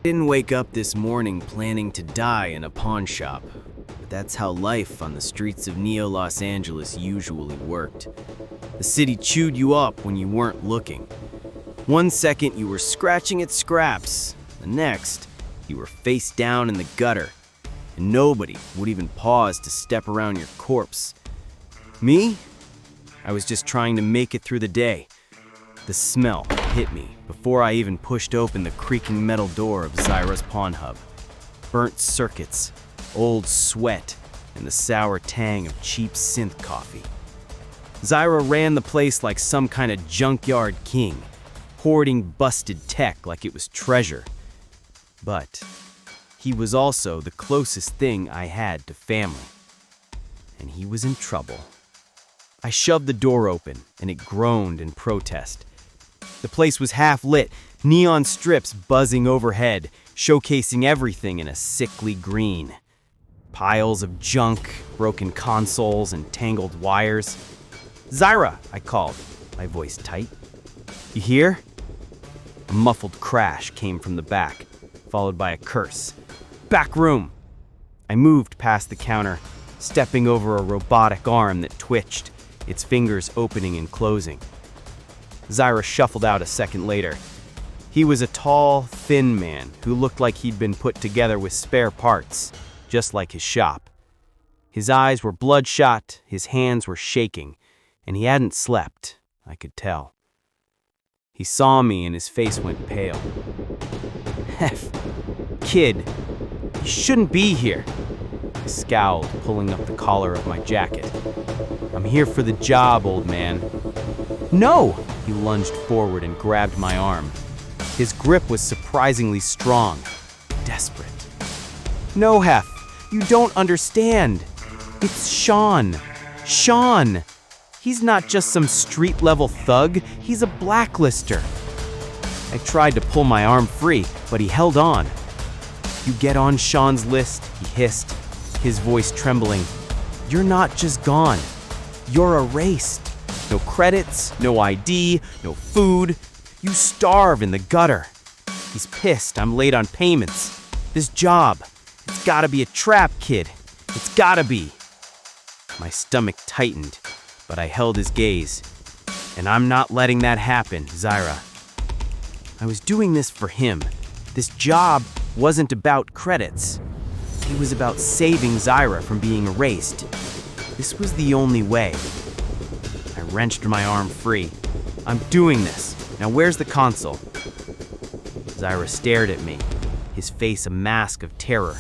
Didn't wake up this morning planning to die in a pawn shop. But that's how life on the streets of Neo Los Angeles usually worked. The city chewed you up when you weren't looking. One second you were scratching at scraps, the next you were face down in the gutter, and nobody would even pause to step around your corpse. Me? I was just trying to make it through the day. The smell hit me before I even pushed open the creaking metal door of Zyra's pawn hub. Burnt circuits, old sweat, and the sour tang of cheap synth coffee. Zyra ran the place like some kind of junkyard king, hoarding busted tech like it was treasure. But he was also the closest thing I had to family. And he was in trouble. I shoved the door open, and it groaned in protest. The place was half lit, neon strips buzzing overhead, showcasing everything in a sickly green. Piles of junk, broken consoles, and tangled wires. "Zyra," I called, my voice tight. "You hear?" A muffled crash came from the back, followed by a curse. "Back room!" I moved past the counter, stepping over a robotic arm that twitched, its fingers opening and closing. Zyra shuffled out a second later. He was a tall, thin man who looked like he'd been put together with spare parts, just like his shop. His eyes were bloodshot, his hands were shaking, and he hadn't slept, I could tell. He saw me and his face went pale. "Heph, kid, you shouldn't be here." I scowled, pulling up the collar of my jacket. "I'm here for the job, old man." "No!" He lunged forward and grabbed my arm. His grip was surprisingly strong, desperate. "No, Heph, you don't understand. It's Sean. Sean! He's not just some street-level thug, he's a blacklister." I tried to pull my arm free, but he held on. "You get on Sean's list," he hissed, his voice trembling. "You're not just gone. You're erased. No credits, no ID, no food. You starve in the gutter." He's pissed I'm late on payments. "This job, it's gotta be a trap, kid. It's gotta be." My stomach tightened, but I held his gaze. "And I'm not letting that happen, Zyra." I was doing this for him. This job wasn't about credits. It was about saving Zyra from being erased. This was the only way. I wrenched my arm free. "I'm doing this. Now where's the console?" Zyra stared at me, his face a mask of terror.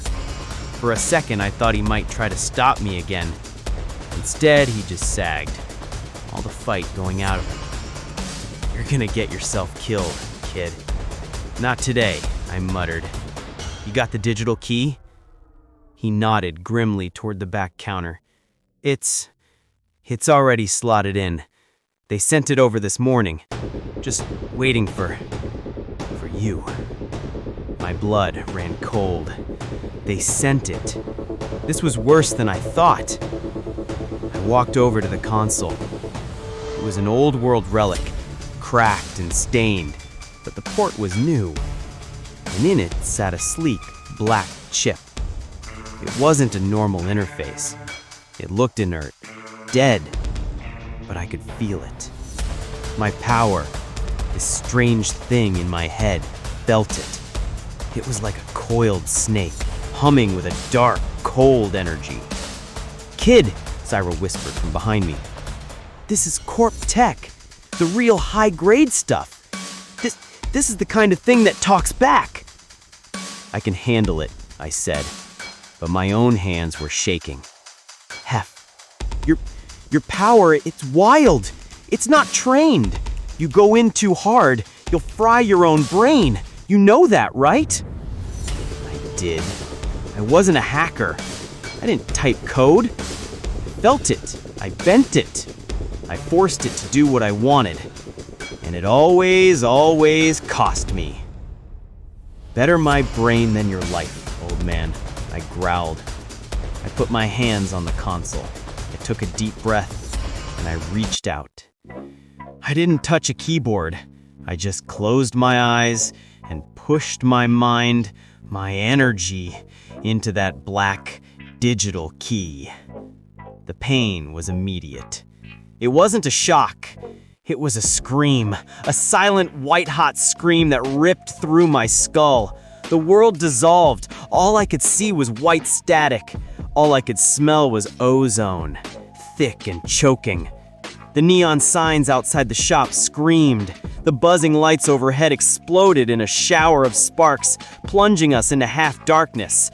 For a second, I thought he might try to stop me again. Instead, he just sagged, all the fight going out of him. "You're gonna get yourself killed, kid." "Not today," I muttered. "You got the digital key?" He nodded grimly toward the back counter. It's already slotted in. They sent it over this morning. Just waiting for you." My blood ran cold. They sent it. This was worse than I thought. I walked over to the console. It was an old world relic, cracked and stained, but the port was new. And in it sat a sleek, black chip. It wasn't a normal interface. It looked inert, dead, but I could feel it. My power, this strange thing in my head, felt it. It was like a coiled snake, humming with a dark, cold energy. "Kid," Zyra whispered from behind me. "This is Corp Tech, the real high-grade stuff. This is the kind of thing that talks back." "I can handle it," I said, but my own hands were shaking. "Heph, your power, it's wild. It's not trained. You go in too hard, you'll fry your own brain. You know that, right?" I did. I wasn't a hacker. I didn't type code. I felt it. I bent it. I forced it to do what I wanted. And it always cost me. "Better my brain than your life, old man," I growled. I put my hands on the console. I took a deep breath, and I reached out. I didn't touch a keyboard. I just closed my eyes and pushed my mind, my energy, into that black digital key. The pain was immediate. It wasn't a shock. It was a scream, a silent, white-hot scream that ripped through my skull. The world dissolved. All I could see was white static. All I could smell was ozone, thick and choking. The neon signs outside the shop screamed. The buzzing lights overhead exploded in a shower of sparks, plunging us into half-darkness.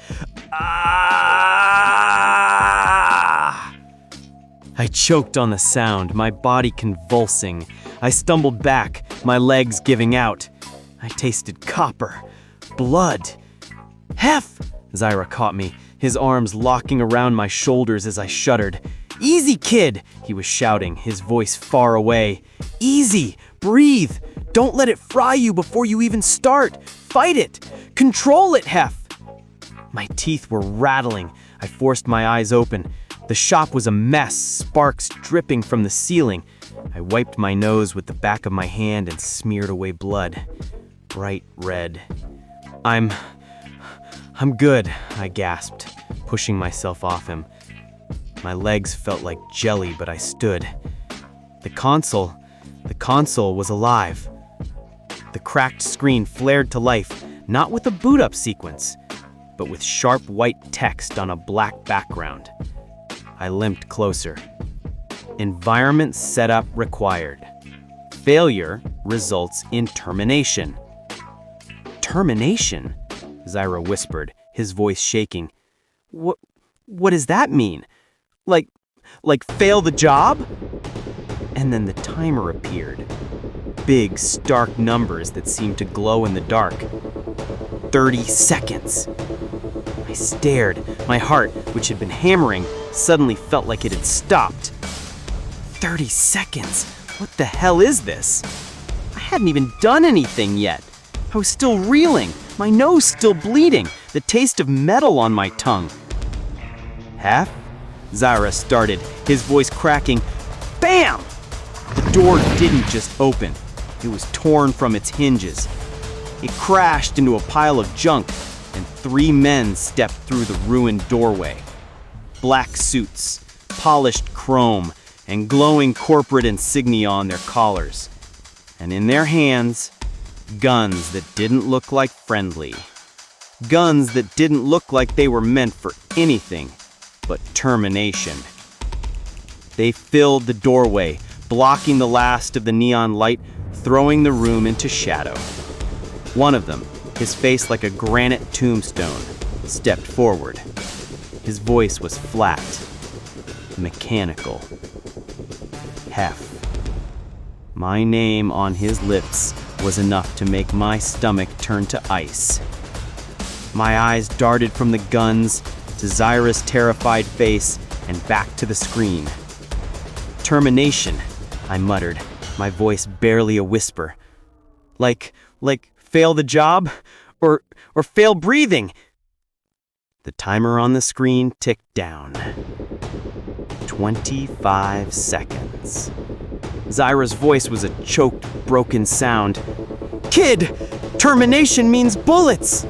Ah! I choked on the sound, my body convulsing. I stumbled back, my legs giving out. I tasted copper, blood. Heph! Zyra caught me, his arms locking around my shoulders as I shuddered. Easy, kid, he was shouting, his voice far away. Easy, breathe. Don't let it fry you before you even start. Fight it. Control it, Heph. My teeth were rattling. I forced my eyes open. The shop was a mess, sparks dripping from the ceiling. I wiped my nose with the back of my hand and smeared away blood. Bright red. I'm good, I gasped, pushing myself off him. My legs felt like jelly, but I stood. The console was alive. The cracked screen flared to life, not with a boot-up sequence, but with sharp white text on a black background. I limped closer. Environment setup required. Failure results in termination. Termination? Zyra whispered, his voice shaking. What does that mean? Like fail the job? And then the timer appeared. Big, stark numbers that seemed to glow in the dark. 30 seconds. I stared. My heart, which had been hammering, suddenly felt like it had stopped. 30 seconds? What the hell is this? I hadn't even done anything yet. I was still reeling, my nose still bleeding, the taste of metal on my tongue. Heph? Zyra started, his voice cracking. Bam! The door didn't just open. It was torn from its hinges. It crashed into a pile of junk, and 3 men stepped through the ruined doorway. Black suits, polished chrome, and glowing corporate insignia on their collars. And in their hands, guns that didn't look like friendly. Guns that didn't look like they were meant for anything but termination. They filled the doorway, blocking the last of the neon light, throwing the room into shadow. One of them, his face like a granite tombstone, stepped forward. His voice was flat, mechanical. Heph. My name on his lips was enough to make my stomach turn to ice. My eyes darted from the guns to Zyra's terrified face and back to the screen. Termination, I muttered, my voice barely a whisper. Like fail the job? Or fail breathing? The timer on the screen ticked down. 25 seconds. Zyra's voice was a choked, broken sound. Kid, termination means bullets!